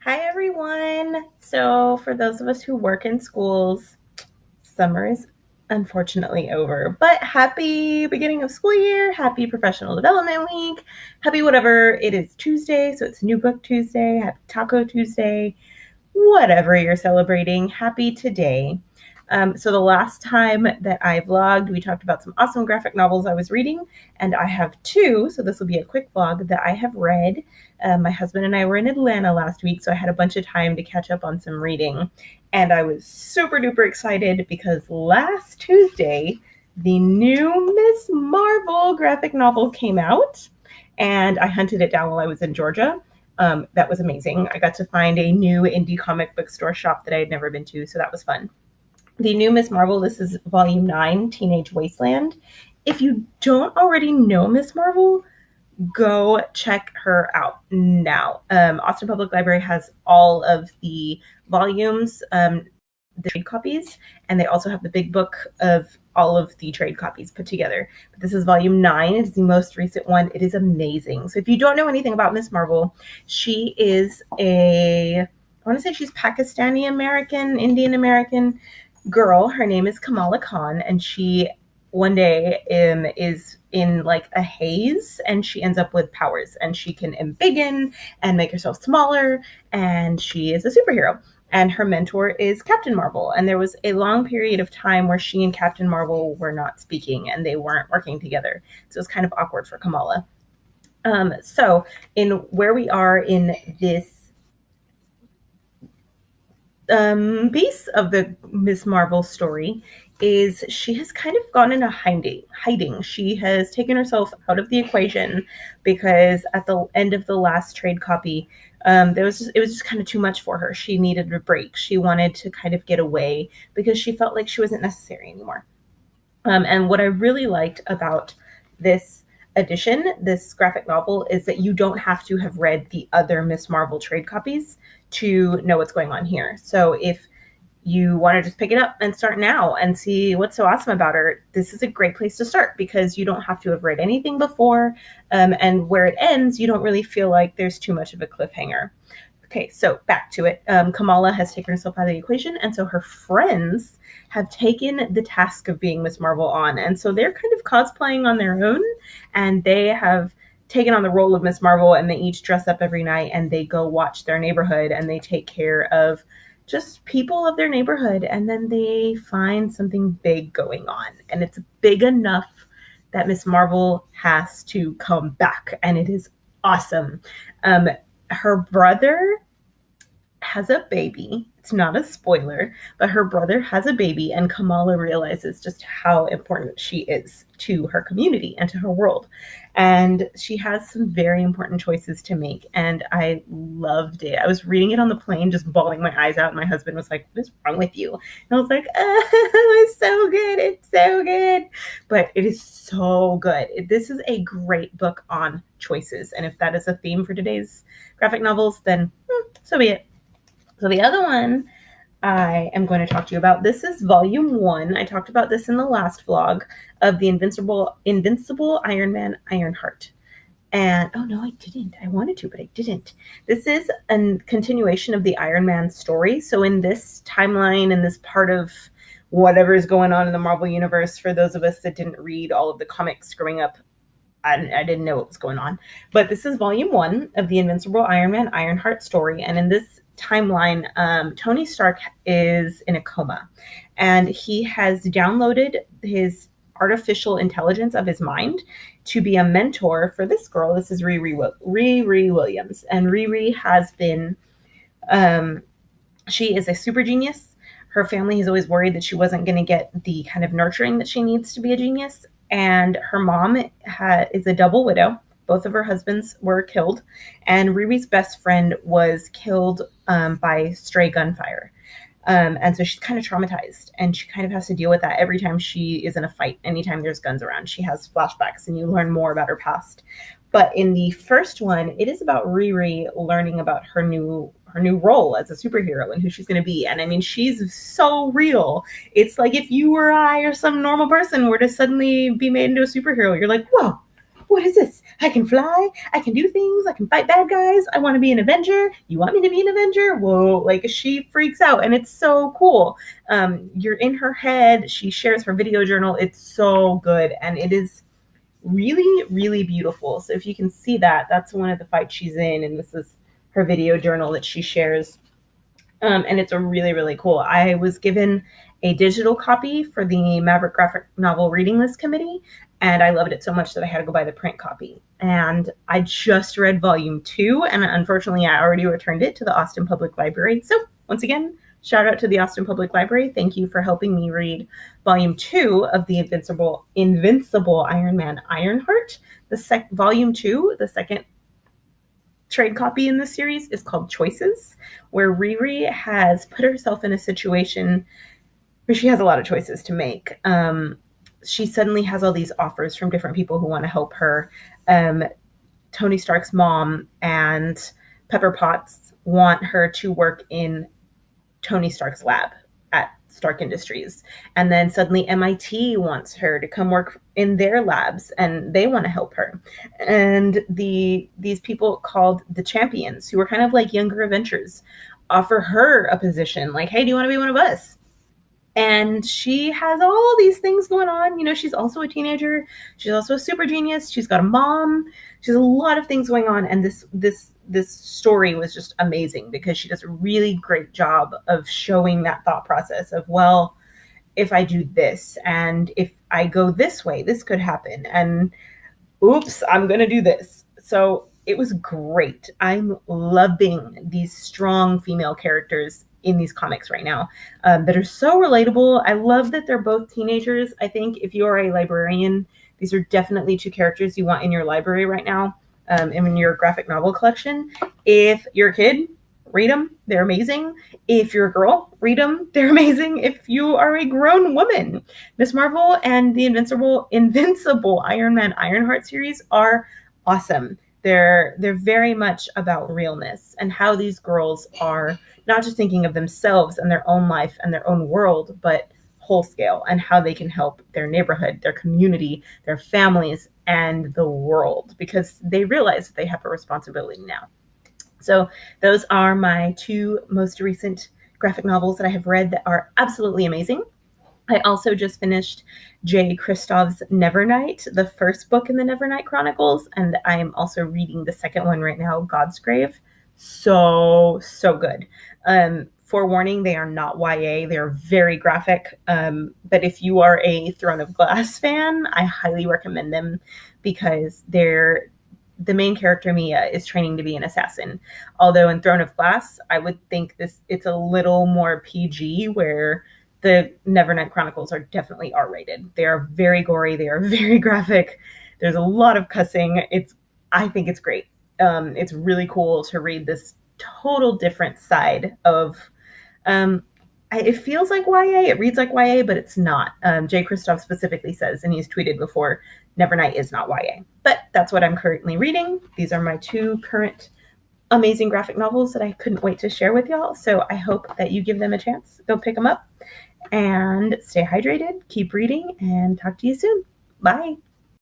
Hi, everyone. So, for those of us who work in schools, summer is unfortunately over, but happy beginning of school year, happy professional development week, happy whatever it is Tuesday. So, it's New Book Tuesday, happy Taco Tuesday, whatever you're celebrating, happy today. So the last time that I vlogged, we talked about some awesome graphic novels I was reading, and I have two, so this will be a quick vlog that I have read. My husband and I were in Atlanta last week, so I had a bunch of time to catch up on some reading, and I was super duper excited because last Tuesday, the new Miss Marvel graphic novel came out, and I hunted it down while I was in Georgia. That was amazing. I got to find a new indie comic book store shop that I had never been to, so that was fun. The new Miss Marvel, this is volume 9, Teenage Wasteland. If you don't already know Miss Marvel, go check her out now. Austin Public Library has all of the volumes, the trade copies, and they also have the big book of all of the trade copies put together. But this is volume 9. It is the most recent one. It is amazing. So if you don't know anything about Miss Marvel, she is I want to say she's Pakistani American, Indian American girl. Her name is Kamala Khan, and she one day is in like a haze, and she ends up with powers, and she can embiggen and make herself smaller, and she is a superhero. And her mentor is Captain Marvel. And there was a long period of time where she and Captain Marvel were not speaking and they weren't working together. So it was kind of awkward for Kamala. So in where we are in this piece of the Miss Marvel story is she has kind of gone into hiding. She has taken herself out of the equation because at the end of the last trade copy, it was just kind of too much for her. She needed a break. She wanted to kind of get away because she felt like she wasn't necessary anymore. And what I really liked about this edition, this graphic novel, is that you don't have to have read the other Miss Marvel trade copies to know what's going on here. So if you want to just pick it up and start now and see what's so awesome about her, this is a great place to start because you don't have to have read anything before. And where it ends, you don't really feel like there's too much of a cliffhanger. Okay, so back to it. Kamala has taken herself out of the equation, and so her friends have taken the task of being Miss Marvel on, and so they're kind of cosplaying on their own, and they have taken on the role of Miss Marvel, and they each dress up every night, and they go watch their neighborhood, and they take care of just people of their neighborhood, and then they find something big going on, and it's big enough that Miss Marvel has to come back, and it is awesome. Her brother has a baby. It's not a spoiler, but her brother has a baby, and Kamala realizes just how important she is to her community and to her world. And she has some very important choices to make, and I loved it. I was reading it on the plane, just bawling my eyes out, and my husband was like, "What is wrong with you?" And I was like, "Oh, it's so good. It's so good." But it is so good. This is a great book on choices, and if that is a theme for today's graphic novels, then so be it. So the other one I am going to talk to you about, this is volume 1. I talked about this in the last vlog of the Invincible Iron Man, IronHeart. And oh no, I didn't. I wanted to, but I didn't. This is a continuation of the Iron Man story. So in this timeline, in this part of whatever is going on in the Marvel universe, for those of us that didn't read all of the comics growing up, I didn't know what was going on. But this is volume 1 of the Invincible Iron Man, IronHeart story. And in this timeline, Tony Stark is in a coma, and he has downloaded his artificial intelligence of his mind to be a mentor for this girl. This is Riri Williams, and Riri has been, she is a super genius. Her family is always worried that she wasn't going to get the kind of nurturing that she needs to be a genius, and her mom is a double widow. Both of her husbands were killed, and Riri's best friend was killed by stray gunfire. And so she's kind of traumatized, and she kind of has to deal with that every time she is in a fight. Anytime there's guns around, she has flashbacks, and you learn more about her past. But in the first one, it is about Riri learning about her new role as a superhero and who she's going to be. And I mean, she's so real. It's like if you or I or some normal person were to suddenly be made into a superhero, you're like, whoa, what is this? I can fly. I can do things. I can fight bad guys. I want to be an Avenger. You want me to be an Avenger? Whoa. Like, she freaks out, and it's so cool. You're in her head. She shares her video journal. It's so good, and it is really, really beautiful. So if you can see that, that's one of the fights she's in, and this is her video journal that she shares. And it's a really, really cool. I was given a digital copy for the Maverick Graphic Novel Reading List Committee, and I loved it so much that I had to go buy the print copy. And I just read volume 2, and unfortunately, I already returned it to the Austin Public Library. So once again, shout out to the Austin Public Library. Thank you for helping me read volume 2 of the Invincible Iron Man IronHeart. Volume 2, the second trade copy in this series, is called Choices, where Riri has put herself in a situation where she has a lot of choices to make. She suddenly has all these offers from different people who want to help her. Tony Stark's mom and Pepper Potts want her to work in Tony Stark's lab at Stark Industries. And then suddenly MIT wants her to come work in their labs, and they want to help her. And these people called the Champions, who were kind of like younger Avengers, offer her a position, like, hey, do you want to be one of us? And she has all these things going on. You know, she's also a teenager. She's also a super genius. She's got a mom. She has a lot of things going on. And this story was just amazing because she does a really great job of showing that thought process of, well, if I do this and if I go this way, this could happen. And oops, I'm going to do this. So it was great. I'm loving these strong female characters in these comics right now that are so relatable. I love that they're both teenagers. I think if you are a librarian, these are definitely two characters you want in your library right now, and in your graphic novel collection. If you're a kid, read them. They're amazing. If you're a girl, read them. They're amazing. If you are a grown woman, Miss Marvel and the Invincible Iron Man Ironheart series are awesome. They're very much about realness and how these girls are not just thinking of themselves and their own life and their own world, but whole scale, and how they can help their neighborhood, their community, their families, and the world, because they realize that they have a responsibility now. So those are my two most recent graphic novels that I have read that are absolutely amazing. I also just finished Jay Kristoff's Nevernight, the first book in the Nevernight Chronicles, and I am also reading the second one right now, God's Grave. So good. Forewarning, they are not YA. They are very graphic. But if you are a Throne of Glass fan, I highly recommend them because the main character, Mia, is training to be an assassin. Although in Throne of Glass, I would think it's a little more PG, where the Nevernight Chronicles are definitely R-rated. They are very gory. They are very graphic. There's a lot of cussing. I think it's great. It's really cool to read this total different side of. It feels like YA. It reads like YA, but it's not. Jay Kristoff specifically says, and he's tweeted before, Nevernight is not YA. But that's what I'm currently reading. These are my two current amazing graphic novels that I couldn't wait to share with y'all. So I hope that you give them a chance. Go pick them up and stay hydrated, keep reading, and talk to you soon. Bye.